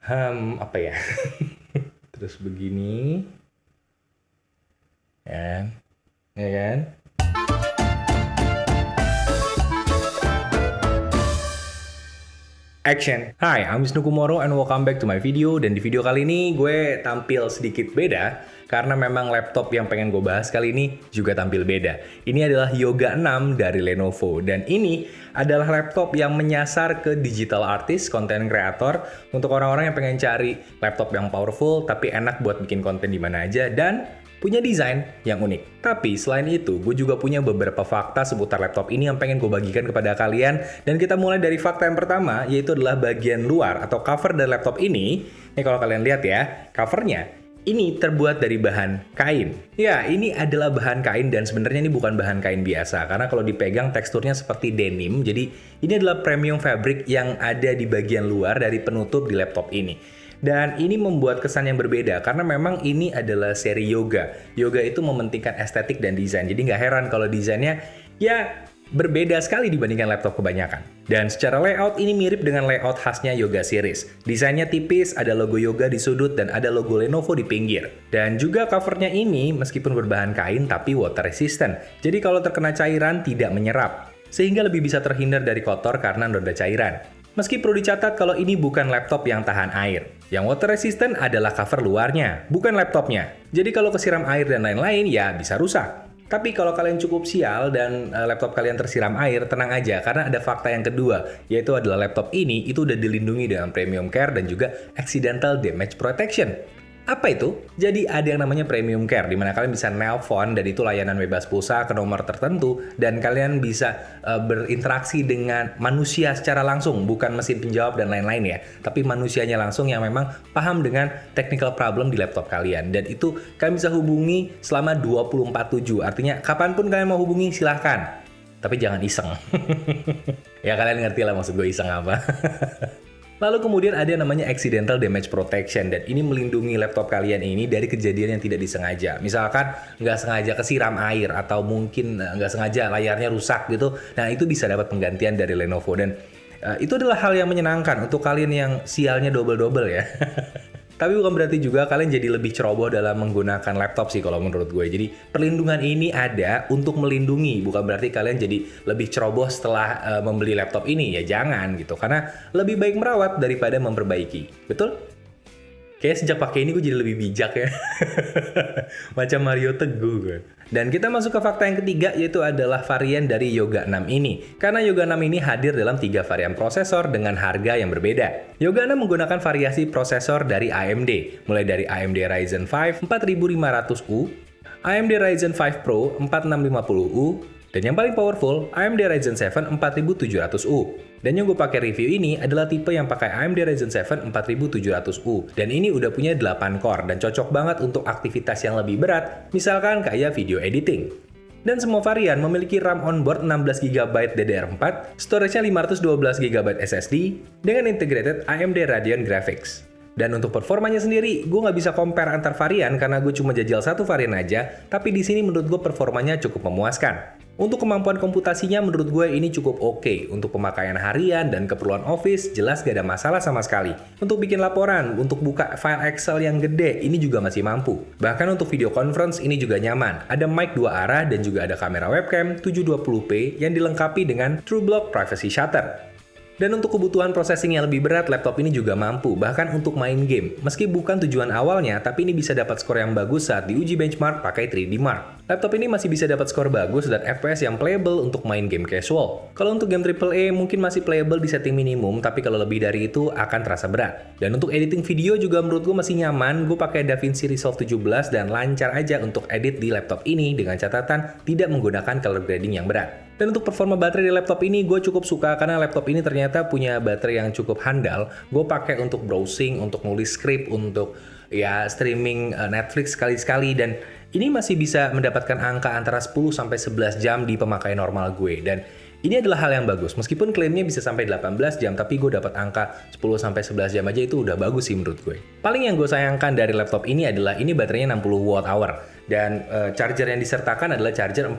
Apa ya? Terus begini, ya, ya kan? Action. Hai, I'm Wisnu Kumoro and welcome back to my video. Dan di video kali ini gue tampil sedikit beda karena memang laptop yang pengen gue bahas kali ini juga tampil beda. Ini adalah Yoga 6 dari Lenovo dan ini adalah laptop yang menyasar ke digital artist, content creator untuk orang-orang yang pengen cari laptop yang powerful tapi enak buat bikin konten di mana aja dan punya desain yang unik. Tapi selain itu, gue juga punya beberapa fakta seputar laptop ini yang pengen gue bagikan kepada kalian. Dan kita mulai dari fakta yang pertama, yaitu adalah bagian luar atau cover dari laptop ini. Ini kalau kalian lihat ya, covernya ini terbuat dari bahan kain. Ya, ini adalah bahan kain dan sebenarnya ini bukan bahan kain biasa. Karena kalau dipegang teksturnya seperti denim. Jadi ini adalah premium fabric yang ada di bagian luar dari penutup di laptop ini. Dan ini membuat kesan yang berbeda karena memang ini adalah seri Yoga. Yoga itu mementingkan estetik dan desain. Jadi nggak heran kalau desainnya ya berbeda sekali dibandingkan laptop kebanyakan. Dan secara layout ini mirip dengan layout khasnya Yoga series. Desainnya tipis, ada logo Yoga di sudut dan ada logo Lenovo di pinggir. Dan juga covernya ini meskipun berbahan kain tapi water resistant. Jadi kalau terkena cairan tidak menyerap. Sehingga lebih bisa terhindar dari kotor karena noda cairan. Meski perlu dicatat kalau ini bukan laptop yang tahan air. Yang water resistant adalah cover luarnya, bukan laptopnya. Jadi kalau kesiram air dan lain-lain ya bisa rusak. Tapi kalau kalian cukup sial dan laptop kalian tersiram air, tenang aja karena ada fakta yang kedua, yaitu adalah laptop ini itu udah dilindungi dengan premium care dan juga accidental damage protection. Apa itu? Jadi ada yang namanya Premium Care, di mana kalian bisa nelpon dan itu layanan bebas pulsa ke nomor tertentu dan kalian bisa berinteraksi dengan manusia secara langsung, bukan mesin penjawab dan lain-lain ya, tapi manusianya langsung yang memang paham dengan technical problem di laptop kalian. Dan itu kalian bisa hubungi selama 24/7, artinya kapanpun kalian mau hubungi silahkan. Tapi jangan iseng. Ya kalian ngerti lah maksud gue iseng apa. Lalu kemudian ada yang namanya accidental damage protection dan ini melindungi laptop kalian ini dari kejadian yang tidak disengaja. Misalkan nggak sengaja kesiram air atau mungkin nggak sengaja layarnya rusak gitu. Nah itu bisa dapat penggantian dari Lenovo dan itu adalah hal yang menyenangkan untuk kalian yang sialnya double-double ya. Tapi bukan berarti juga kalian jadi lebih ceroboh dalam menggunakan laptop sih kalau menurut gue. Jadi perlindungan ini ada untuk melindungi, bukan berarti kalian jadi lebih ceroboh setelah membeli laptop ini. Ya jangan gitu, karena lebih baik merawat daripada memperbaiki. Betul? Kayaknya sejak pakai ini gue jadi lebih bijak ya. Macam Mario Teguh gue. Dan kita masuk ke fakta yang ketiga yaitu adalah varian dari Yoga 6 ini. Karena Yoga 6 ini hadir dalam 3 varian prosesor dengan harga yang berbeda. Yoga 6 menggunakan variasi prosesor dari AMD, mulai dari AMD Ryzen 5 4500U, AMD Ryzen 5 Pro 4650U, dan yang paling powerful AMD Ryzen 7 4700U. Dan yang gue pakai review ini adalah tipe yang pakai AMD Ryzen 7 4700U. Dan ini udah punya 8 core dan cocok banget untuk aktivitas yang lebih berat, misalkan kayak video editing. Dan semua varian memiliki RAM onboard 16GB DDR4, storage-nya 512GB SSD, dengan integrated AMD Radeon Graphics. Dan untuk performanya sendiri, gue nggak bisa compare antar varian karena gue cuma jajal satu varian aja, tapi di sini menurut gue performanya cukup memuaskan. Untuk kemampuan komputasinya menurut gue ini cukup oke. Untuk pemakaian harian dan keperluan office jelas gak ada masalah sama sekali. Untuk bikin laporan, untuk buka file Excel yang gede ini juga masih mampu. Bahkan untuk video conference ini juga nyaman. Ada mic 2 arah dan juga ada kamera webcam 720p yang dilengkapi dengan TrueBlock Privacy Shutter. Dan untuk kebutuhan processing yang lebih berat, laptop ini juga mampu, bahkan untuk main game. Meski bukan tujuan awalnya, tapi ini bisa dapat skor yang bagus saat diuji benchmark pakai 3D Mark. Laptop ini masih bisa dapat skor bagus dan FPS yang playable untuk main game casual. Kalau untuk game AAA mungkin masih playable di setting minimum, tapi kalau lebih dari itu akan terasa berat. Dan untuk editing video juga menurut gue masih nyaman, gue pakai DaVinci Resolve 17 dan lancar aja untuk edit di laptop ini dengan catatan tidak menggunakan color grading yang berat. Dan untuk performa baterai di laptop ini gue cukup suka karena laptop ini ternyata punya baterai yang cukup handal. Gue pakai untuk browsing, untuk nulis script, untuk ya streaming Netflix sekali-sekali dan ini masih bisa mendapatkan angka antara 10-11 jam di pemakaian normal gue. Dan ini adalah hal yang bagus. Meskipun klaimnya bisa sampai 18 jam, tapi gue dapat angka 10-11 jam aja itu udah bagus sih menurut gue. Paling yang gue sayangkan dari laptop ini adalah ini baterainya 60 watt hour. Dan charger yang disertakan adalah charger 45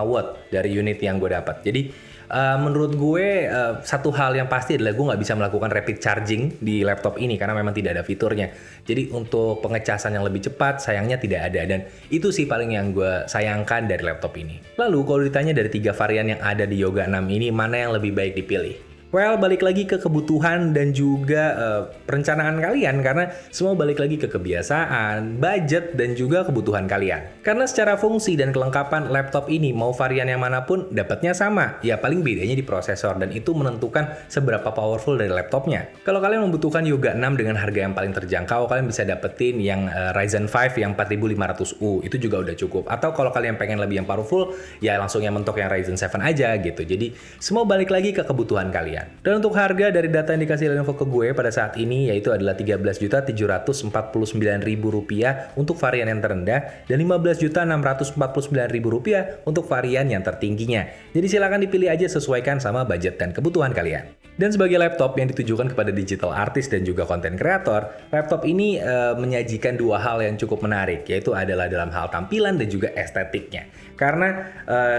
watt dari unit yang gue dapat. Jadi Menurut gue satu hal yang pasti adalah gue nggak bisa melakukan rapid charging di laptop ini karena memang tidak ada fiturnya. Jadi untuk pengecasan yang lebih cepat sayangnya tidak ada, dan itu sih paling yang gue sayangkan dari laptop ini. Lalu kalau ditanya dari 3 varian yang ada di Yoga 6 ini, mana yang lebih baik dipilih? Well, balik lagi ke kebutuhan dan juga perencanaan kalian, karena semua balik lagi ke kebiasaan, budget, dan juga kebutuhan kalian. Karena secara fungsi dan kelengkapan laptop ini mau varian yang manapun dapatnya sama, ya paling bedanya di prosesor, dan itu menentukan seberapa powerful dari laptopnya. Kalau kalian membutuhkan Yoga 6 dengan harga yang paling terjangkau, kalian bisa dapetin yang Ryzen 5 yang 4500U, itu juga udah cukup. Atau kalau kalian pengen lebih yang powerful, ya langsung yang mentok yang Ryzen 7 aja gitu. Jadi semua balik lagi ke kebutuhan kalian. Dan untuk harga dari data yang dikasih Lenovo ke gue pada saat ini yaitu adalah Rp13.749.000 untuk varian yang terendah dan Rp15.649.000 untuk varian yang tertingginya. Jadi silakan dipilih aja sesuaikan sama budget dan kebutuhan kalian. Dan sebagai laptop yang ditujukan kepada digital artist dan juga konten kreator, laptop ini menyajikan dua hal yang cukup menarik, yaitu adalah dalam hal tampilan dan juga estetiknya. Karena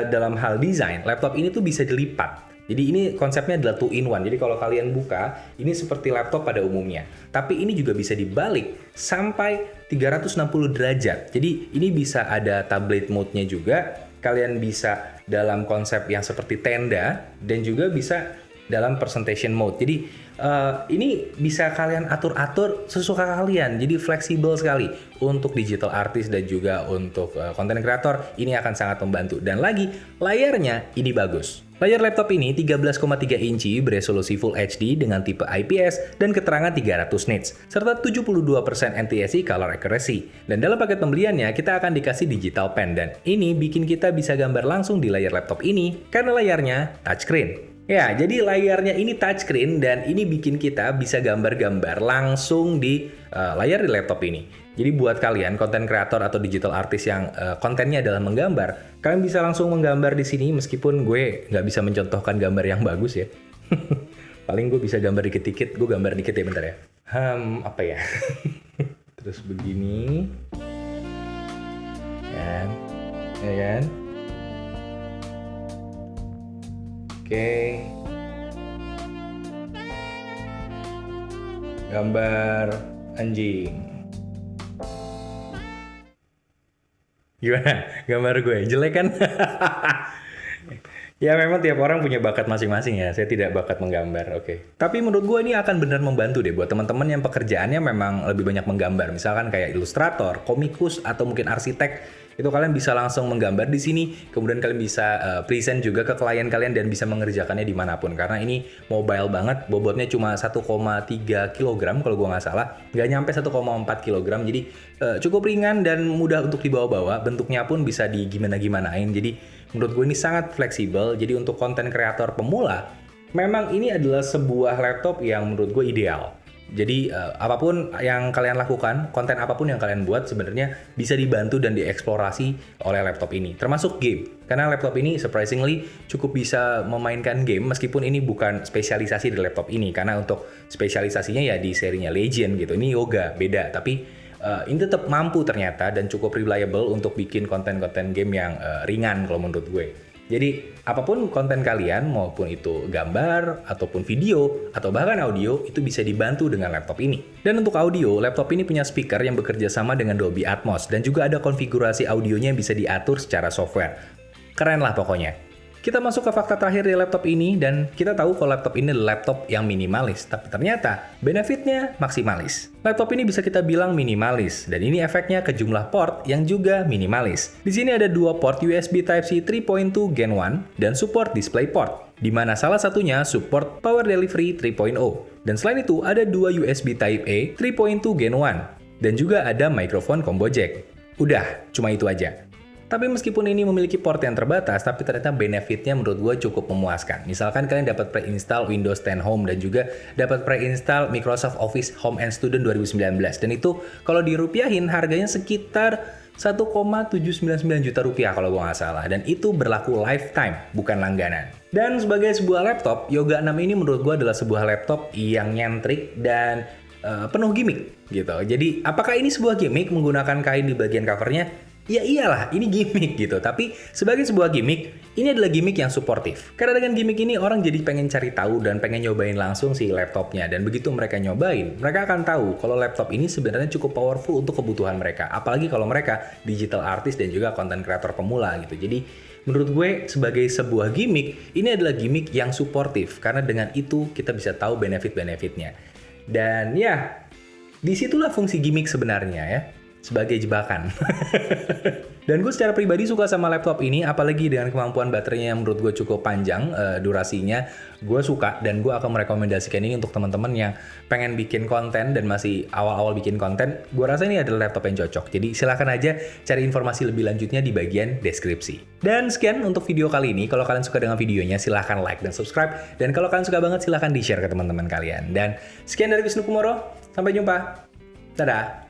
dalam hal desain, laptop ini tuh bisa dilipat. Jadi ini konsepnya adalah 2-in-1. Jadi kalau kalian buka, ini seperti laptop pada umumnya. Tapi ini juga bisa dibalik sampai 360 derajat. Jadi ini bisa ada tablet mode-nya juga. Kalian bisa dalam konsep yang seperti tenda dan juga bisa dalam presentation mode. Jadi ini bisa kalian atur-atur sesuka kalian. Jadi fleksibel sekali untuk digital artist dan juga untuk content creator. Ini akan sangat membantu. Dan lagi, layarnya ini bagus. Layar laptop ini 13,3 inci beresolusi Full HD dengan tipe IPS dan keterangan 300 nits, serta 72% NTSC color accuracy. Dan dalam paket pembeliannya, kita akan dikasih digital pen, dan ini bikin kita bisa gambar langsung di layar laptop ini karena layarnya touchscreen. Ya, jadi layarnya ini touchscreen dan ini bikin kita bisa gambar-gambar langsung di layar di laptop ini. Jadi buat kalian konten kreator atau digital artist yang kontennya adalah menggambar, kalian bisa langsung menggambar di sini meskipun gue nggak bisa mencontohkan gambar yang bagus ya. Paling gue bisa gambar dikit-dikit, gue gambar dikit ya bentar ya. Apa ya? Terus begini. Ya kan? Oke. Gambar anjing. Gimana? Gambar gue jelek kan? Ya memang tiap orang punya bakat masing-masing ya. Saya tidak bakat menggambar, oke. Tapi menurut gue ini akan benar membantu deh buat teman-teman yang pekerjaannya memang lebih banyak menggambar. Misalkan kayak ilustrator, komikus, atau mungkin arsitek. Itu kalian bisa langsung menggambar di sini. Kemudian kalian bisa present juga ke klien kalian dan bisa mengerjakannya dimanapun. Karena ini mobile banget, bobotnya cuma 1,3 kg kalau gue nggak salah. Nggak nyampe 1,4 kg, jadi cukup ringan dan mudah untuk dibawa-bawa. Bentuknya pun bisa digimana-gimanain. Jadi menurut gue ini sangat fleksibel. Jadi untuk konten kreator pemula, memang ini adalah sebuah laptop yang menurut gue ideal. Jadi apapun yang kalian lakukan, konten apapun yang kalian buat sebenarnya bisa dibantu dan dieksplorasi oleh laptop ini. Termasuk game. Karena laptop ini surprisingly cukup bisa memainkan game meskipun ini bukan spesialisasi di laptop ini. Karena untuk spesialisasinya ya di serinya Legend gitu. Ini Yoga, beda. Tapi ini tetap mampu ternyata dan cukup reliable untuk bikin konten-konten game yang ringan kalau menurut gue. Jadi apapun konten kalian, maupun itu gambar, ataupun video, atau bahkan audio, itu bisa dibantu dengan laptop ini. Dan untuk audio, laptop ini punya speaker yang bekerja sama dengan Dolby Atmos, dan juga ada konfigurasi audionya yang bisa diatur secara software. Keren lah pokoknya. Kita masuk ke fakta terakhir di laptop ini, dan kita tahu kalau laptop ini adalah laptop yang minimalis, tapi ternyata benefitnya maksimalis. Laptop ini bisa kita bilang minimalis, dan ini efeknya ke jumlah port yang juga minimalis. Di sini ada dua port USB Type-C 3.2 Gen 1 dan support DisplayPort, di mana salah satunya support Power Delivery 3.0. Dan selain itu ada dua USB Type-A 3.2 Gen 1, dan juga ada mikrofon combo jack. Udah, cuma itu aja. Tapi meskipun ini memiliki port yang terbatas, tapi ternyata benefitnya menurut gue cukup memuaskan. Misalkan kalian dapat pre-install Windows 10 Home dan juga dapat pre-install Microsoft Office Home and Student 2019. Dan itu kalau dirupiahin harganya sekitar 1,799 juta rupiah kalau gue nggak salah. Dan itu berlaku lifetime, bukan langganan. Dan sebagai sebuah laptop, Yoga 6 ini menurut gue adalah sebuah laptop yang nyentrik dan penuh gimmick gitu. Jadi apakah ini sebuah gimmick menggunakan kain di bagian covernya? Ya iyalah, ini gimmick gitu. Tapi sebagai sebuah gimmick, ini adalah gimmick yang suportif. Karena dengan gimmick ini orang jadi pengen cari tahu dan pengen nyobain langsung si laptopnya. Dan begitu mereka nyobain, mereka akan tahu kalau laptop ini sebenarnya cukup powerful untuk kebutuhan mereka. Apalagi kalau mereka digital artist dan juga content creator pemula gitu. Jadi menurut gue sebagai sebuah gimmick, ini adalah gimmick yang suportif. Karena dengan itu kita bisa tahu benefit-benefitnya. Dan ya, disitulah fungsi gimmick sebenarnya ya. Sebagai jebakan. Dan gue secara pribadi suka sama laptop ini, apalagi dengan kemampuan baterainya yang menurut gue cukup panjang durasinya. Gue suka dan gue akan merekomendasikan ini untuk teman-teman yang pengen bikin konten dan masih awal-awal bikin konten. Gue rasa ini adalah laptop yang cocok. Jadi silahkan aja cari informasi lebih lanjutnya di bagian deskripsi. Dan sekian untuk video kali ini. Kalau kalian suka dengan videonya, silahkan like dan subscribe. Dan kalau kalian suka banget, silahkan di-share ke teman-teman kalian. Dan sekian dari Wisnu Kumoro. Sampai jumpa. Dadah.